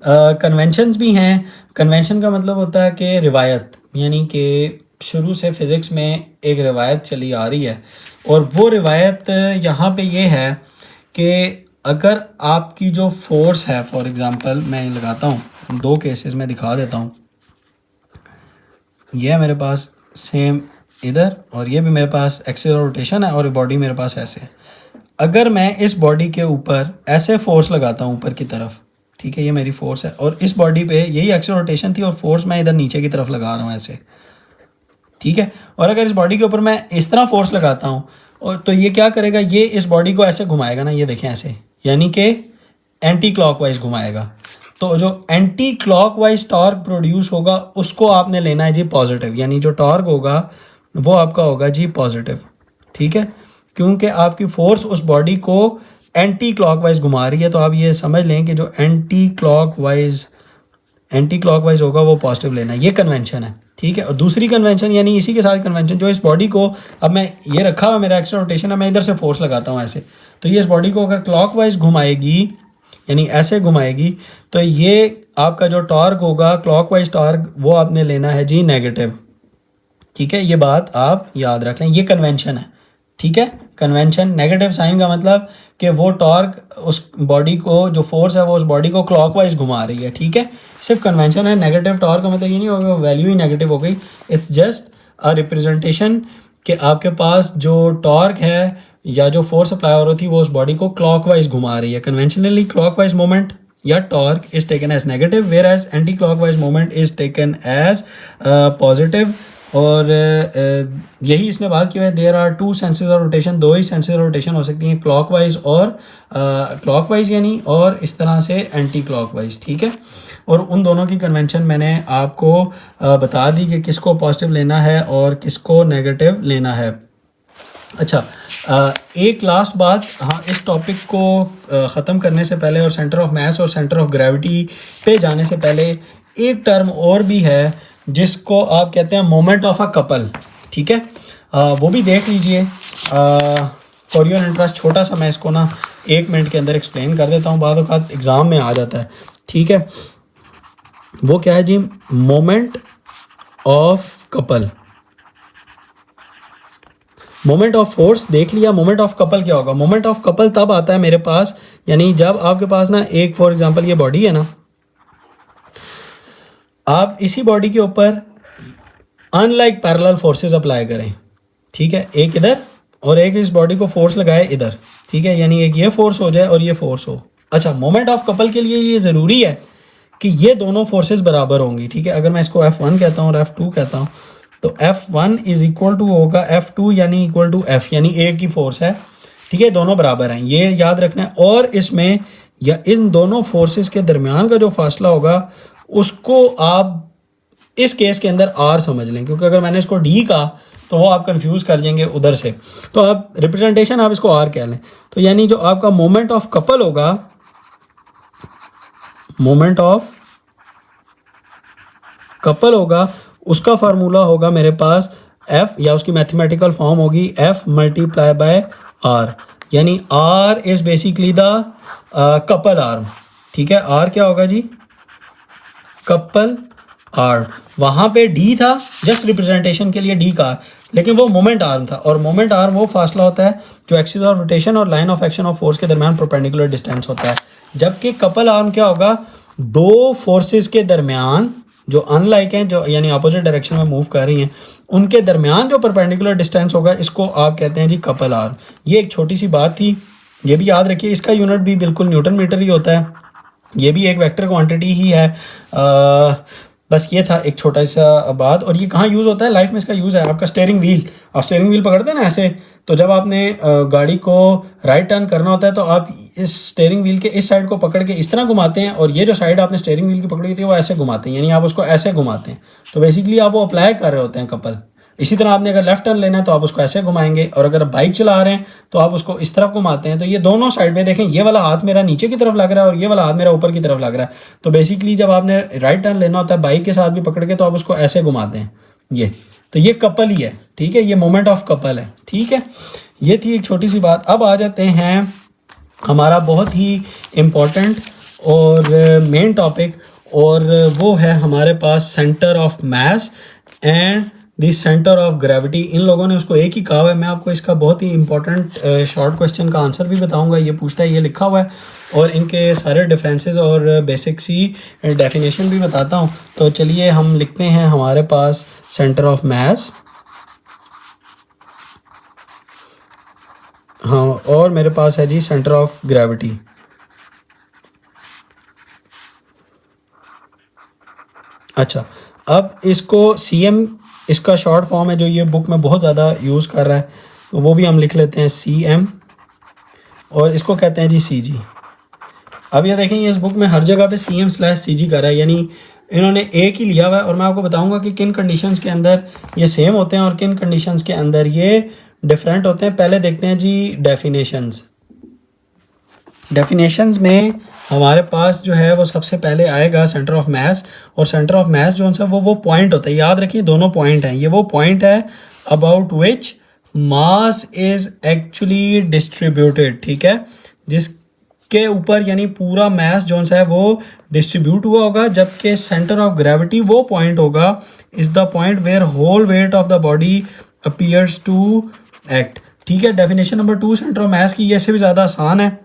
कन्वेंशंस भी हैं। कन्वेंशन का मतलब होता है कि रिवायत, यानी कि शुरू से फ़िज़िक्स में एक रिवायत चली आ रही है और वो रिवायत यहाँ पे ये है कि अगर आपकी जो फोर्स है, फॉर एग्ज़ाम्पल मैं लगाता हूँ, दो केसेस में दिखा देता हूँ। ये है मेरे पास सेम इधर और ये भी मेरे पास एक्सिस ऑफ रोटेशन है और बॉडी मेरे पास ऐसे है। अगर मैं इस बॉडी के ऊपर ऐसे फोर्स लगाता हूँ ऊपर की तरफ, ठीक है, ये मेरी फोर्स है और इस बॉडी पे यही एक्सिस ऑफ रोटेशन थी और फोर्स मैं इधर नीचे की तरफ लगा रहा हूँ ऐसे, ठीक है। और अगर इस बॉडी के ऊपर मैं इस तरह फोर्स लगाता हूँ और तो ये क्या करेगा? ये इस बॉडी को ऐसे घुमाएगा ना, ये देखें ऐसे, यानी कि एंटी क्लॉकवाइज घुमाएगा। तो जो एंटी क्लॉकवाइज टॉर्क प्रोड्यूस होगा उसको आपने लेना है जी पॉजिटिव, यानी जो टॉर्क होगा वो आपका होगा जी पॉजिटिव, ठीक है, क्योंकि आपकी फोर्स उस बॉडी को एंटी क्लॉकवाइज घुमा रही है। तो आप ये समझ लें कि जो एंटी क्लॉकवाइज होगा वो पॉजिटिव लेना है। ये कन्वेंशन है, ठीक है। और दूसरी कन्वेंशन यानी इसी के साथ कन्वेंशन, जो इस बॉडी को, अब मैं ये रखा हुआ मेरा एक्स्ट्रा रोटेशन है, मैं इधर से फोर्स लगाता हूँ ऐसे, तो ये इस बॉडी को अगर क्लॉकवाइज घुमाएगी यानी ऐसे घुमाएगी तो ये आपका जो टॉर्क होगा क्लॉकवाइज टॉर्क वो आपने लेना है जी नेगेटिव, ठीक है। ये बात आप याद रख लें, ये कन्वेंशन है, ठीक है। कन्वेंशन नेगेटिव साइन का मतलब कि वो टॉर्क उस बॉडी को, जो फोर्स है वो उस बॉडी को क्लॉकवाइज घुमा रही है, ठीक है। सिर्फ कन्वेंशन है। नेगेटिव टॉर्क का मतलब ये नहीं होगा वैल्यू ही नेगेटिव हो गई। इट्स जस्ट अ रिप्रेजेंटेशन कि आपके पास जो टॉर्क है या जो फोर्स अप्लाई हो रही थी वो उस बॉडी को क्लॉकवाइज घुमा रही है। कन्वेंशनली क्लॉकवाइज मोमेंट या torque is taken as negative where as anti clockwise moment is taken as positive. और यही इसने बात की है, there are two senses of rotation, दो ही सेंसेस ऑफ रोटेशन हो सकती हैं, क्लॉकवाइज और क्लॉकवाइज यानी, और इस तरह से एंटी क्लॉकवाइज, ठीक है। और उन दोनों की कन्वेंशन मैंने आपको बता दी कि किसको पॉजिटिव लेना है और किसको नेगेटिव लेना है। अच्छा, एक लास्ट बात, हाँ, इस टॉपिक को ख़त्म करने से पहले और सेंटर ऑफ मास और सेंटर ऑफ ग्रेविटी पे जाने से पहले एक टर्म और भी है जिसको आप कहते हैं मोमेंट ऑफ अ कपल, ठीक है। वो भी देख लीजिए फॉर योर इंटरेस्ट। छोटा सा मैं इसको ना 1 मिनट के अंदर एक्सप्लेन कर देता हूँ, बाद वक़्त एग्ज़ाम में आ जाता है, ठीक है। वो क्या है जी? Moment of couple. Moment of force देख लिया, मोमेंट ऑफ कपल क्या होगा? मोमेंट ऑफ कपल तब आता है मेरे पास, यानी जब आपके पास ना एक, फॉर एग्जांपल ये बॉडी है ना, आप इसी बॉडी के ऊपर अनलाइक पैरेलल फोर्सेस अप्लाई करें, ठीक है, एक इधर और एक इस बॉडी को फोर्स लगाए इधर, ठीक है, यानी एक ये फोर्स हो जाए और ये फोर्स हो। अच्छा, मोमेंट ऑफ कपल के लिए ये ज़रूरी है कि ये दोनों फोर्सेस बराबर होंगी, ठीक है। अगर मैं इसको F1 कहता हूँ और F2 कहता हूँ तो F1 इज इक्वल टू होगा F2 यानी इक्वल टू F, यानी एक ही फोर्स है, ठीक है, दोनों बराबर हैं, ये याद रखना है। और इसमें या इन दोनों फोर्सेस के दरमियान का जो फासला होगा उसको आप इस केस के अंदर R समझ लें, क्योंकि अगर मैंने इसको D कहा तो वो आप कंफ्यूज कर जाएंगे उधर से, तो आप रिप्रेजेंटेशन आप इसको R कह लें। तो यानी जो आपका मोमेंट ऑफ कपल होगा, मोमेंट ऑफ कपल होगा, उसका फार्मूला होगा मेरे पास F, या उसकी मैथमेटिकल फॉर्म होगी F मल्टीप्लाई बाय R, यानी R is basically the couple arm, ठीक है। R क्या होगा जी? Couple arm. वहाँ पे D था जस्ट रिप्रेजेंटेशन के लिए D का, लेकिन वो मोमेंट आर्म था, और मोमेंट आर्म वो फासला होता है जो एक्सिस ऑफ रोटेशन और line of action of force के दरमियान परपेंडिकुलर डिस्टेंस होता है। जबकि कपल आर्म क्या होगा? दो फोर्सेस के दरमियान जो अनलाइक हैं, जो यानी अपोजिट डायरेक्शन में मूव कर रही हैं, उनके दरमियान जो परपेंडिकुलर डिस्टेंस होगा, इसको आप कहते हैं जी कपल आर्म। ये एक छोटी सी बात थी, ये भी याद रखिए, इसका यूनिट भी बिल्कुल न्यूटन मीटर ही होता है, ये भी एक वेक्टर क्वांटिटी ही है। बस ये था एक छोटा सा बात। और ये कहाँ यूज़ होता है लाइफ में, इसका यूज़ है आपका स्टीयरिंग व्हील। आप स्टीयरिंग व्हील पकड़ते हैं ना ऐसे, तो जब आपने गाड़ी को राइट टर्न करना होता है तो आप इस स्टीयरिंग व्हील के इस साइड को पकड़ के इस तरह घुमाते हैं, और ये जो साइड आपने स्टीयरिंग व्हील की पकड़ी थी वो ऐसे घुमाते हैं, यानी आप उसको ऐसे घुमाते हैं। तो बेसिकली आप वो अप्लाई कर रहे होते हैं कपल। इसी तरह आपने अगर लेफ्ट टर्न लेना है तो आप उसको ऐसे घुमाएंगे, और अगर आप बाइक चला रहे हैं तो आप उसको इस तरफ घुमाते हैं। तो ये दोनों साइड पे देखें, ये वाला हाथ मेरा नीचे की तरफ लग रहा है और ये वाला हाथ मेरा ऊपर की तरफ लग रहा है। तो बेसिकली जब आपने राइट टर्न लेना होता है बाइक के साथ भी पकड़ के, तो आप उसको ऐसे घुमाते हैं ये। तो ये कपल ही है, ठीक है, ये मोमेंट ऑफ कपल है, ठीक है। ये थी एक छोटी सी बात। अब आ जाते हैं हमारा बहुत ही इम्पोर्टेंट और मेन टॉपिक, और वो है हमारे पास centre of mass and the centre of gravity. इन लोगों ने उसको एक ही कहा हुआ है। मैं आपको इसका बहुत ही इंपॉर्टेंट शॉर्ट क्वेश्चन का आंसर भी बताऊंगा। ये पूछता है, ये लिखा हुआ है, और इनके सारे डिफरेंसेस और बेसिक सी डेफिनेशन भी बताता हूँ। तो चलिए हम लिखते हैं हमारे पास सेंटर ऑफ मास, हाँ, और मेरे पास है जी सेंटर ऑफ ग्रेविटी। अच्छा, अब इसको CM इसका शॉर्ट फॉर्म है जो ये बुक में बहुत ज़्यादा यूज़ कर रहा है, तो वो भी हम लिख लेते हैं CM, और इसको कहते हैं जी CG। अब ये देखें, ये इस बुक में हर जगह पे CM/CG कर रहा है, यानी इन्होंने एक ही लिया हुआ है। और मैं आपको बताऊंगा कि किन कंडीशंस के अंदर ये सेम होते हैं और किन कंडीशंस के अंदर ये डिफरेंट होते हैं। पहले देखते हैं जी डेफिनेशंस। डेफिनेशंस में हमारे पास जो है वो सबसे पहले आएगा सेंटर ऑफ मास, और सेंटर ऑफ मास जो है वो पॉइंट होता है। याद रखिए दोनों पॉइंट हैं, ये वो पॉइंट है about which mass is actually distributed, ठीक है, जिसके ऊपर यानी पूरा मास जो है वो डिस्ट्रीब्यूट हुआ होगा। जबकि सेंटर ऑफ ग्रेविटी वो पॉइंट होगा, is the point where whole weight of the body appears to act, ठीक है। Definition number 2 centre of mass की, ये से भी ज़्यादा आसान है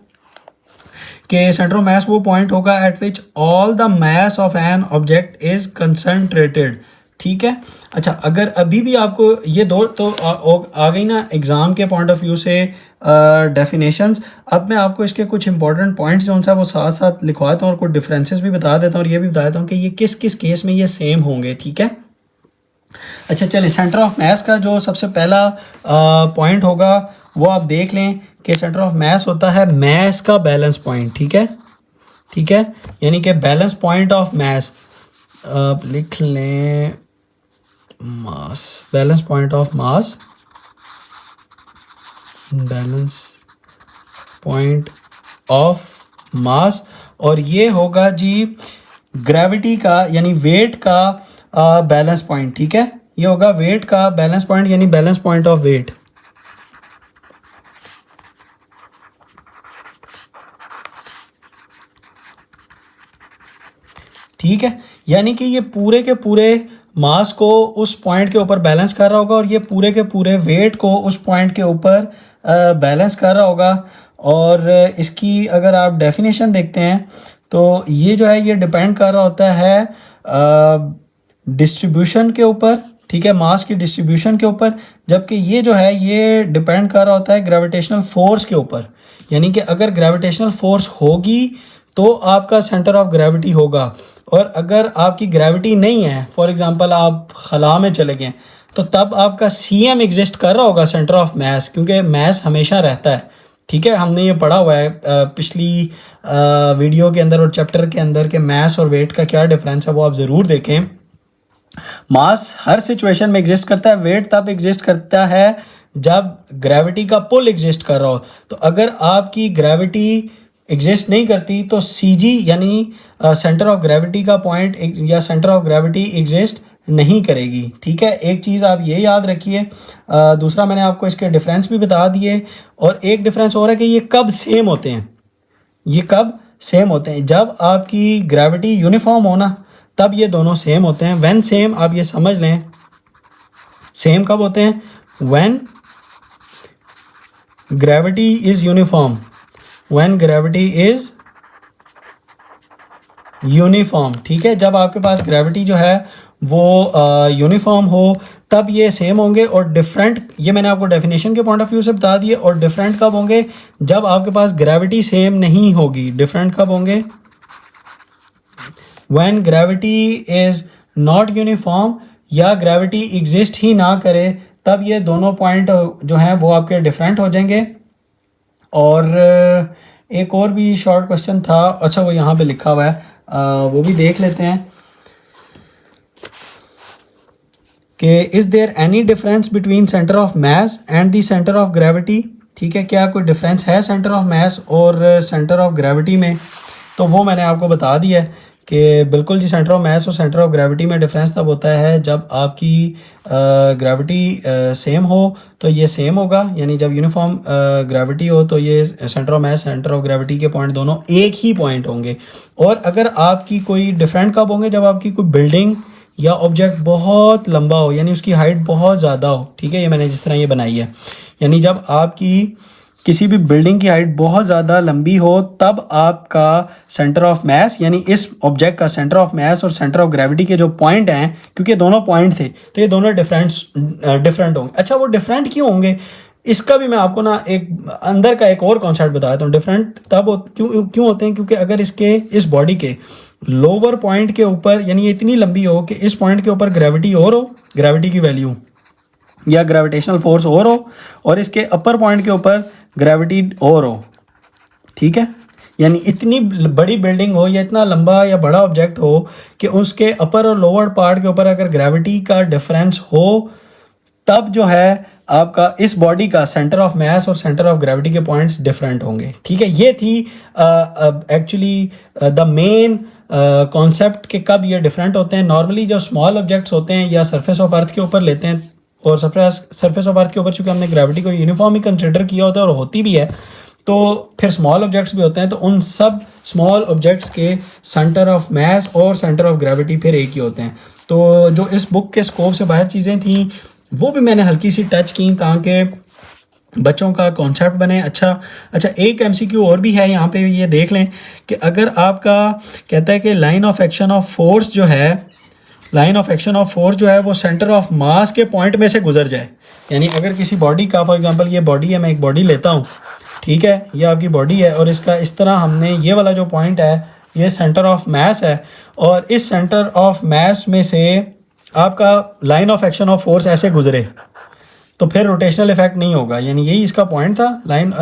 कि सेंटर ऑफ मास वो पॉइंट होगा eight which all the mass of an object is concentrated, ठीक है। अच्छा, अगर अभी भी आपको ये दो तो आ गई ना एग्जाम के पॉइंट ऑफ व्यू से डेफिनेशंस। अब मैं आपको इसके कुछ इंपॉर्टेंट पॉइंट्स जो है वो साथ साथ लिखवाता हूँ और कुछ डिफरेंसेस भी बता देता हूँ, और ये भी बता देता हूँ कि ये किस किस केस में ये सेम होंगे, ठीक है। अच्छा चलिए, सेंटर ऑफ मास का जो सबसे पहला पॉइंट होगा वो आप देख लें कि सेंटर ऑफ मास होता है मास का बैलेंस पॉइंट, ठीक है, ठीक है, यानी कि बैलेंस पॉइंट ऑफ मास। आप लिख लें mass, balance point of mass, balance point of mass, और ये होगा जी ग्रेविटी का यानी वेट का बैलेंस पॉइंट, ठीक है। ये होगा वेट का बैलेंस पॉइंट यानी बैलेंस पॉइंट ऑफ वेट, ठीक है। यानी कि ये पूरे के पूरे मास को उस पॉइंट के ऊपर बैलेंस कर रहा होगा, और ये पूरे के पूरे वेट को उस पॉइंट के ऊपर बैलेंस कर रहा होगा। और इसकी अगर आप डेफिनेशन देखते हैं तो ये जो है ये डिपेंड कर रहा होता है डिस्ट्रीब्यूशन के ऊपर, ठीक है, मास की डिस्ट्रीब्यूशन के ऊपर। जबकि ये जो है ये डिपेंड कर रहा होता है ग्रेविटेशनल फोर्स के ऊपर, यानी कि अगर ग्रेविटेशनल फोर्स होगी तो आपका सेंटर ऑफ ग्रेविटी होगा, और अगर आपकी ग्रेविटी नहीं है, फॉर एग्जांपल आप खला में चले गए, तो तब आपका CM एग्जिस्ट कर रहा होगा सेंटर ऑफ मास, क्योंकि मास हमेशा रहता है, ठीक है। हमने ये पढ़ा हुआ है पिछली वीडियो के अंदर और चैप्टर के अंदर कि मास और वेट का क्या डिफरेंस है, वो आप ज़रूर देखें। मास हर सिचुएशन में एग्जिस्ट करता है, वेट तब एग्जिस्ट करता है जब ग्रेविटी का पुल एग्जिस्ट कर रहा हो। तो अगर आपकी ग्रेविटी एग्जिस्ट नहीं करती तो CG यानी सेंटर ऑफ ग्रेविटी का पॉइंट या सेंटर ऑफ ग्रेविटी एग्जिस्ट नहीं करेगी, ठीक है। एक चीज़ आप ये याद रखिए। दूसरा मैंने आपको इसके डिफरेंस भी बता दिए, और एक डिफरेंस और है कि ये कब सेम होते हैं। ये कब सेम होते हैं? जब आपकी ग्रेविटी यूनिफॉर्म हो ना, तब ये दोनों सेम होते हैं। व्हेन सेम, आप ये समझ लें, सेम कब होते हैं? When gravity is uniform, when gravity is uniform, ठीक है। जब आपके पास ग्रेविटी जो है वो यूनिफॉर्म हो तब ये सेम होंगे, और डिफरेंट, ये मैंने आपको डेफिनेशन के पॉइंट ऑफ व्यू से बता दिए। और डिफरेंट कब होंगे? जब आपके पास ग्रेविटी सेम नहीं होगी। डिफरेंट कब होंगे? When gravity is not uniform, या ग्रेविटी एग्जिस्ट ही ना करे, तब ये दोनों पॉइंट जो हैं वो आपके डिफरेंट हो जाएंगे। और एक और भी शॉर्ट क्वेश्चन था, अच्छा वो यहाँ पे लिखा हुआ है, वो भी देख लेते हैं कि is there any difference between centre of mass and the centre of gravity. ठीक है, क्या कोई डिफरेंस है सेंटर ऑफ मास और सेंटर ऑफ ग्रेविटी में? तो वो मैंने आपको बता दिया है कि बिल्कुल जी, सेंटर ऑफ मास और सेंटर ऑफ ग्रेविटी में डिफरेंस तब होता है जब आपकी ग्रेविटी सेम हो, तो ये सेम होगा, यानी जब यूनिफॉर्म ग्रेविटी हो तो ये centre of mass centre of gravity के पॉइंट दोनों एक ही पॉइंट होंगे। और अगर आपकी कोई डिफरेंट कब होंगे? जब आपकी कोई बिल्डिंग या ऑब्जेक्ट बहुत लंबा हो, यानी उसकी हाइट बहुत ज़्यादा हो। ठीक है, ये मैंने जिस तरह ये बनाई है, यानी जब आपकी किसी भी बिल्डिंग की हाइट बहुत ज़्यादा लंबी हो, तब आपका सेंटर ऑफ मास, यानी इस ऑब्जेक्ट का सेंटर ऑफ मास और सेंटर ऑफ ग्रेविटी के जो पॉइंट हैं, क्योंकि दोनों पॉइंट थे तो ये दोनों डिफरेंट होंगे। अच्छा, वो डिफरेंट क्यों होंगे? इसका भी मैं आपको ना एक अंदर का एक और कॉन्सेप्ट बताता हूँ। डिफरेंट तब क्यों होते हैं? क्योंकि अगर इस बॉडी के लोअर पॉइंट के ऊपर, यानी ये इतनी लंबी हो कि इस पॉइंट के ऊपर ग्रेविटी और हो, ग्रेविटी की वैल्यू या ग्रेविटेशनल फोर्स और इसके अपर पॉइंट के ऊपर ग्रेविटी और हो। ठीक है, यानी इतनी बड़ी बिल्डिंग हो या इतना लंबा या बड़ा ऑब्जेक्ट हो कि उसके अपर और लोअर पार्ट के ऊपर अगर ग्रेविटी का डिफरेंस हो, तब जो है आपका इस बॉडी का सेंटर ऑफ मास और सेंटर ऑफ ग्रेविटी के पॉइंट्स डिफरेंट होंगे। ठीक है, ये थी एक्चुअली द मेन कॉन्सेप्ट कि कब ये डिफरेंट होते हैं। नॉर्मली जो स्मॉल ऑब्जेक्ट्स होते हैं या सरफेस ऑफ अर्थ के ऊपर लेते हैं, और सरफेस ऑफ अर्थ के ऊपर चूंकि हमने ग्रेविटी को यूनिफॉर्म ही कंसिडर किया होता है और होती भी है, तो फिर स्मॉल ऑब्जेक्ट्स भी होते हैं, तो उन सब स्मॉल ऑब्जेक्ट्स के सेंटर ऑफ मास और सेंटर ऑफ ग्रेविटी फिर एक ही होते हैं। तो जो इस बुक के स्कोप से बाहर चीज़ें थी वो भी मैंने हल्की सी टच की ताकि बच्चों का कॉन्सेप्ट बने। अच्छा, एक एमसीक्यू और भी है यहाँ पे, ये देख लें कि अगर आपका कहता है कि line of action of force जो है वो सेंटर ऑफ मास के पॉइंट में से गुजर जाए, यानी अगर किसी बॉडी का, फॉर एग्जांपल ये बॉडी है, मैं एक बॉडी लेता हूँ, ठीक है, ये आपकी बॉडी है, और इसका इस तरह हमने ये वाला जो पॉइंट है ये सेंटर ऑफ मास है, और इस सेंटर ऑफ मास में से आपका line of action of force ऐसे गुजरे, तो फिर रोटेशनल इफेक्ट नहीं होगा। यानी यही इसका पॉइंट था, लाइन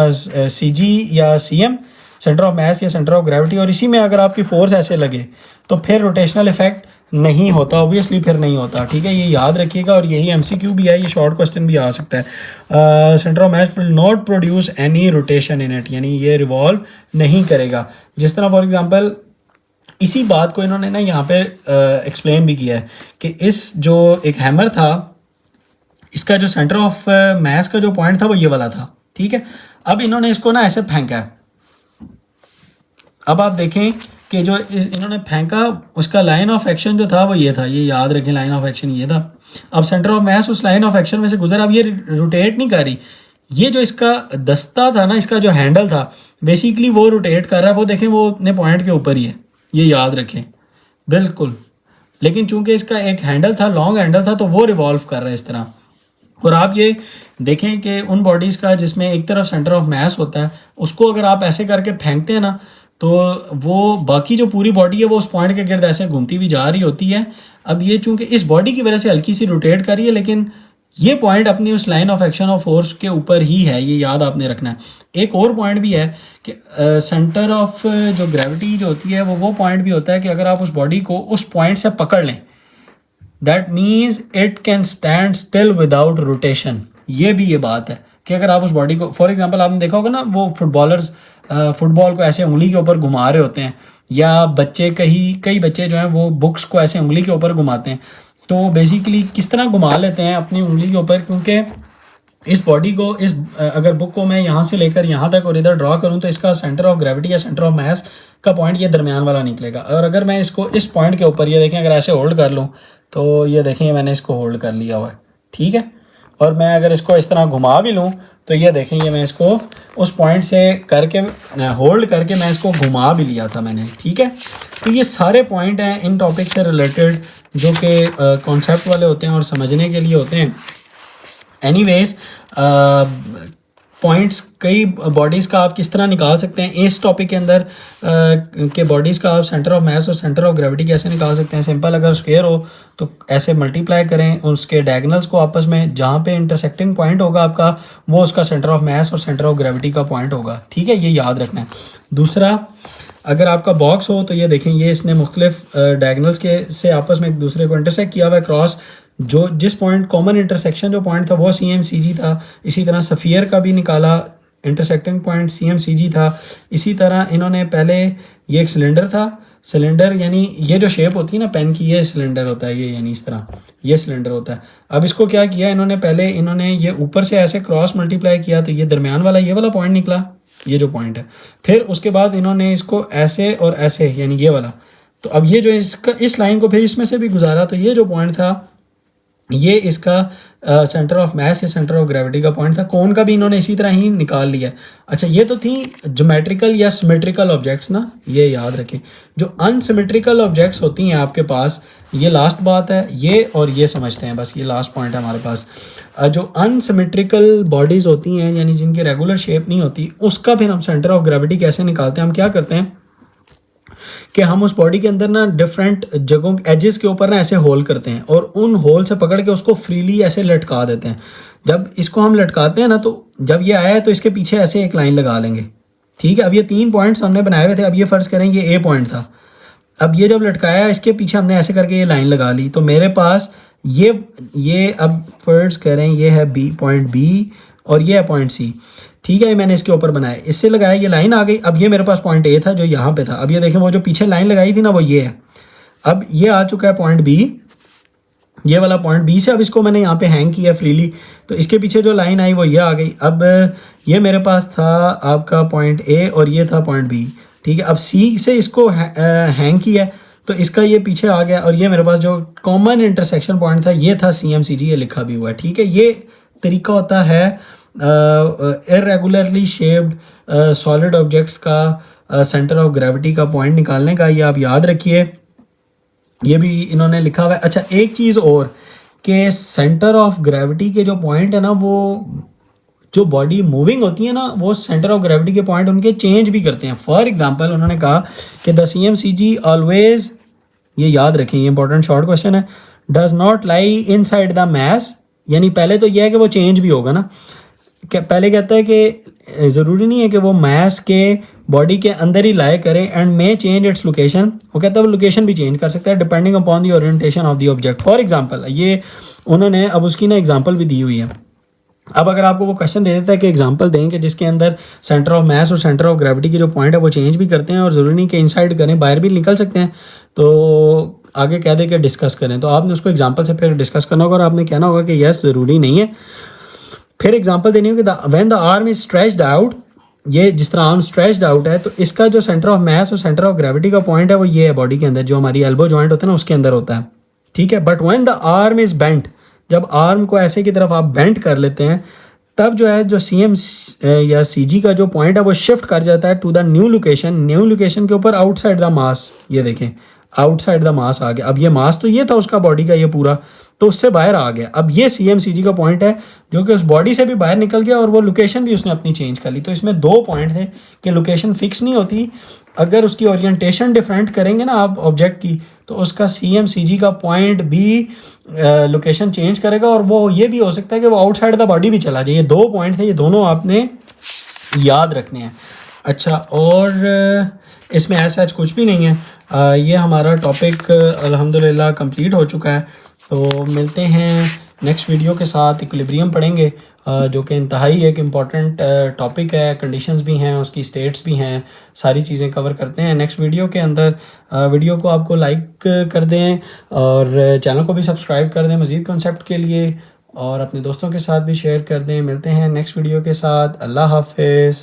CG या CM, सेंटर ऑफ मास या सेंटर ऑफ ग्रेविटी, और इसी में अगर आपकी फोर्स ऐसे लगे तो फिर रोटेशनल इफेक्ट नहीं होता, ऑब्वियसली फिर नहीं होता। ठीक है, ये याद रखिएगा, और यही MCQ भी है, ये शॉर्ट क्वेश्चन भी आ सकता है। Centre of mass will not produce any rotation in it, यानी ये रिवॉल्व नहीं करेगा। जिस तरह फॉर एग्जांपल इसी बात को इन्होंने ना यहाँ पे एक्सप्लेन भी किया है कि इस जो एक हैमर था, इसका जो सेंटर ऑफ मास का जो पॉइंट था वो ये वाला था। ठीक है, अब इन्होंने इसको ना ऐसे फेंका है। अब आप देखें कि जो इन्होंने फेंका, उसका लाइन ऑफ एक्शन जो था वो ये था, ये याद रखें, लाइन ऑफ एक्शन ये था। अब सेंटर ऑफ मास उस लाइन ऑफ एक्शन में से गुजर, अब ये रोटेट नहीं कर रही। ये जो इसका दस्ता था ना, इसका जो हैंडल था, बेसिकली वो रोटेट कर रहा है, वो देखें वो अपने पॉइंट के ऊपर ही है, ये याद रखें बिल्कुल। लेकिन चूंकि इसका एक हैंडल था, लॉन्ग हैंडल था, तो वो रिवॉल्व कर रहा है इस तरह। और आप ये देखें कि उन बॉडीज़ का जिसमें एक तरफ सेंटर ऑफ मास होता है, उसको अगर आप ऐसे करके फेंकते हैं ना, तो वो बाकी जो पूरी बॉडी है वो उस पॉइंट के गिर्द ऐसे घूमती हुई जा रही होती है। अब ये चूंकि इस बॉडी की वजह से हल्की सी रोटेट कर रही है, लेकिन ये पॉइंट अपनी उस line of action of force के ऊपर ही है, ये याद आपने रखना है। एक और पॉइंट भी है कि सेंटर ऑफ जो ग्रेविटी जो होती है वो पॉइंट भी होता है कि अगर आप उस बॉडी को उस पॉइंट से पकड़ लें, that means it can stand still without rotation. ये भी ये बात है कि अगर आप उस बॉडी को, फॉर एग्जांपल आपने देखा होगा ना, वो फुटबॉलर्स फुटबॉल को ऐसे उंगली के ऊपर घुमा रहे होते हैं, या बच्चे कई बच्चे जो हैं वो बुक्स को ऐसे उंगली के ऊपर घुमाते हैं। तो बेसिकली किस तरह घुमा लेते हैं अपनी उंगली के ऊपर, क्योंकि इस बॉडी को, इस अगर बुक को मैं यहाँ से लेकर यहाँ तक और इधर ड्रॉ करूँ, तो इसका सेंटर ऑफ ग्रेविटी या सेंटर ऑफ मास का पॉइंट ये दरमियान वाला निकलेगा। और अगर मैं इसको इस पॉइंट के ऊपर, ये देखें, अगर ऐसे होल्ड कर लूँ, तो ये देखें मैंने इसको होल्ड कर लिया हुआ है। ठीक है, और मैं अगर इसको इस तरह घुमा भी लूँ, तो ये देखें, ये मैं इसको उस पॉइंट से करके होल्ड करके मैं इसको घुमा भी लिया था मैंने। ठीक है, तो ये सारे पॉइंट हैं इन टॉपिक से रिलेटेड जो कि कॉन्सेप्ट वाले होते हैं और समझने के लिए होते हैं। एनीवेज पॉइंट्स कई बॉडीज़ का आप किस तरह निकाल सकते हैं इस टॉपिक के अंदर के बॉडीज़ का आप सेंटर ऑफ मास और सेंटर ऑफ ग्रेविटी कैसे निकाल सकते हैं। सिंपल, अगर स्क्वायर हो तो ऐसे मल्टीप्लाई करें उसके डायगोनल्स को आपस में, जहाँ पे इंटरसेक्टिंग पॉइंट होगा आपका वो उसका सेंटर ऑफ मास और सेंटर ऑफ ग्रेविटी का पॉइंट होगा। ठीक है, ये याद रखना है। दूसरा, अगर आपका बॉक्स हो तो ये देखें, ये इसने मुख्तलिफ डायगोनल्स के से आपस में एक दूसरे को इंटरसेक्ट किया हुआ है क्रॉस, जो जिस पॉइंट कॉमन इंटरसेक्शन जो पॉइंट था वो CMCG था। इसी तरह सफ़ियर का भी निकाला, इंटरसेक्टिंग पॉइंट CMCG था। इसी तरह इन्होंने पहले, ये एक सिलेंडर था, सिलेंडर यानी ये जो शेप होती है ना पेन की, ये सिलेंडर होता है, ये यानी इस तरह ये सिलेंडर होता है। अब इसको क्या किया इन्होंने, पहले इन्होंने ये ऊपर से ऐसे क्रॉस मल्टीप्लाई किया तो ये दरमियान वाला ये वाला पॉइंट निकला, ये जो पॉइंट है। फिर उसके बाद इन्होंने इसको ऐसे और ऐसे यानी ये वाला, तो अब ये जो इसका इस लाइन को फिर इसमें से भी गुजारा तो ये जो पॉइंट था ये इसका सेंटर ऑफ मास या सेंटर ऑफ ग्रेविटी का पॉइंट था। कोन का भी इन्होंने इसी तरह ही निकाल लिया। अच्छा, ये तो थी ज्योमेट्रिकल या सिमेट्रिकल ऑब्जेक्ट्स ना, ये याद रखें। जो अनसिमेट्रिकल ऑब्जेक्ट्स होती हैं आपके पास, ये लास्ट बात है, ये और ये समझते हैं, बस ये लास्ट पॉइंट है हमारे पास। जो अनसिमेट्रिकल बॉडीज़ होती हैं यानी जिनकी रेगुलर शेप नहीं होती, उसका फिर हम सेंटर ऑफ ग्रेविटी कैसे निकालते हैं। हम क्या करते हैं कि हम उस बॉडी के अंदर ना डिफरेंट जगहों एजेस के ऊपर ना ऐसे होल करते हैं और उन होल से पकड़ के उसको फ्रीली ऐसे लटका देते हैं। जब इसको हम लटकाते हैं ना, तो जब ये आया है तो इसके पीछे ऐसे एक लाइन लगा लेंगे। ठीक है, अब ये 3 पॉइंट्स हमने बनाए हुए थे। अब ये फ़र्ज़ करें ये A पॉइंट था। अब ये जब लटकाया इसके पीछे हमने ऐसे करके ये लाइन लगा ली, तो मेरे पास ये अब फ़र्ज़ करें ये है पॉइंट B और ये है पॉइंट C। ठीक है, मैंने इसके ऊपर बनाया, इससे लगाया, ये लाइन आ गई। अब ये मेरे पास पॉइंट A था जो यहाँ पे था। अब ये देखें, वो जो पीछे लाइन लगाई थी ना वो ये है। अब ये आ चुका है पॉइंट B, ये वाला पॉइंट B से। अब इसको मैंने यहाँ पे हैंग किया फ्रीली, तो इसके पीछे जो लाइन आई वो ये आ गई। अब ये मेरे पास था आपका पॉइंट A और ये था पॉइंट B। ठीक है, अब C से इसको हैंग किया तो इसका ये पीछे आ गया और ये मेरे पास जो कॉमन इंटरसेक्शन पॉइंट था ये था CMCG, ये लिखा भी हुआ है। ठीक है, ये तरीका होता है इरेगुलरली शेप्ड सॉलिड ऑब्जेक्ट्स का सेंटर ऑफ ग्रेविटी का पॉइंट निकालने का। ये आप याद रखिए, ये भी इन्होंने लिखा हुआ है। अच्छा, एक चीज़ और कि सेंटर ऑफ ग्रेविटी के जो पॉइंट है ना, वो जो बॉडी मूविंग होती है ना, वो सेंटर ऑफ ग्रेविटी के पॉइंट उनके चेंज भी करते हैं। फॉर एग्जांपल उन्होंने कहा कि द CMCG ऑलवेज, ये याद रखें, ये इंपॉर्टेंट शॉर्ट क्वेश्चन है, does not lie inside the mass. यानी पहले तो यह है कि वो चेंज भी होगा ना, पहले कहता है कि ज़रूरी नहीं है कि वो मास के बॉडी के अंदर ही लाए करें and may change its location. वो कहता है वो लोकेशन भी चेंज कर सकता है depending upon the orientation of the object. For example, ये उन्होंने अब उसकी ना एग्जांपल भी दी हुई है। अब अगर आपको वो क्वेश्चन दे देता है कि एग्जांपल दें कि जिसके अंदर सेंटर ऑफ मास और सेंटर ऑफ ग्रेविटी के जो पॉइंट है वो चेंज भी करते हैं और ज़रूरी नहीं कि इनसाइड करें, बाहर भी निकल सकते हैं, तो आगे कह दे कि डिस्कस करें, तो आपने उसको एग्जांपल से फिर डिस्कस करना होगा और आपने कहना होगा कि यस ज़रूरी नहीं है। फिर एग्जांपल देनी होगी, when the arm is stretched out, ये जिस तरह आर्म स्ट्रेच्ड आउट है तो इसका जो सेंटर ऑफ मास और सेंटर ऑफ ग्रेविटी का पॉइंट है वो ये है बॉडी के अंदर, जो हमारी एल्बो जॉइंट होता है ना उसके अंदर होता है। ठीक है, but when the arm is bent, जब आर्म को ऐसे की तरफ आप बेंट कर लेते हैं तब जो है जो CM या CG का जो पॉइंट है वो शिफ्ट कर जाता है to the new location. New location के ऊपर आउटसाइड द मास, ये देखें आउटसाइड द मास आ गया। अब ये मास तो ये था उसका बॉडी का ये पूरा, तो उससे बाहर आ गया। अब ये CMCG का पॉइंट है जो कि उस बॉडी से भी बाहर निकल गया और वो लोकेशन भी उसने अपनी चेंज कर ली। तो इसमें 2 पॉइंट थे कि लोकेशन फिक्स नहीं होती, अगर उसकी ओरिएंटेशन डिफरेंट करेंगे ना आप ऑब्जेक्ट की, तो उसका CMCG का पॉइंट भी लोकेशन चेंज करेगा और वो ये भी हो सकता है कि वो आउटसाइड द बॉडी भी चला जाए। ये 2 पॉइंट थे, ये दोनों आपने याद रखने हैं। अच्छा, और इसमें ऐसा कुछ भी नहीं है। ये हमारा टॉपिक अल्हम्दुलिल्लाह कंप्लीट हो चुका है। तो मिलते हैं नेक्स्ट वीडियो के साथ। इक्विलिब्रियम पढ़ेंगे जो कि इंतहाई एक इम्पॉर्टेंट टॉपिक है, कंडीशंस भी हैं, उसकी स्टेट्स भी हैं, सारी चीज़ें कवर करते हैं नेक्स्ट वीडियो के अंदर। वीडियो को आपको लाइक कर दें और चैनल को भी सब्सक्राइब कर दें मज़ीद कॉन्सेप्ट के लिए, और अपने दोस्तों के साथ भी शेयर कर दें। मिलते हैं नेक्स्ट वीडियो के साथ। अल्लाह हाफिज़।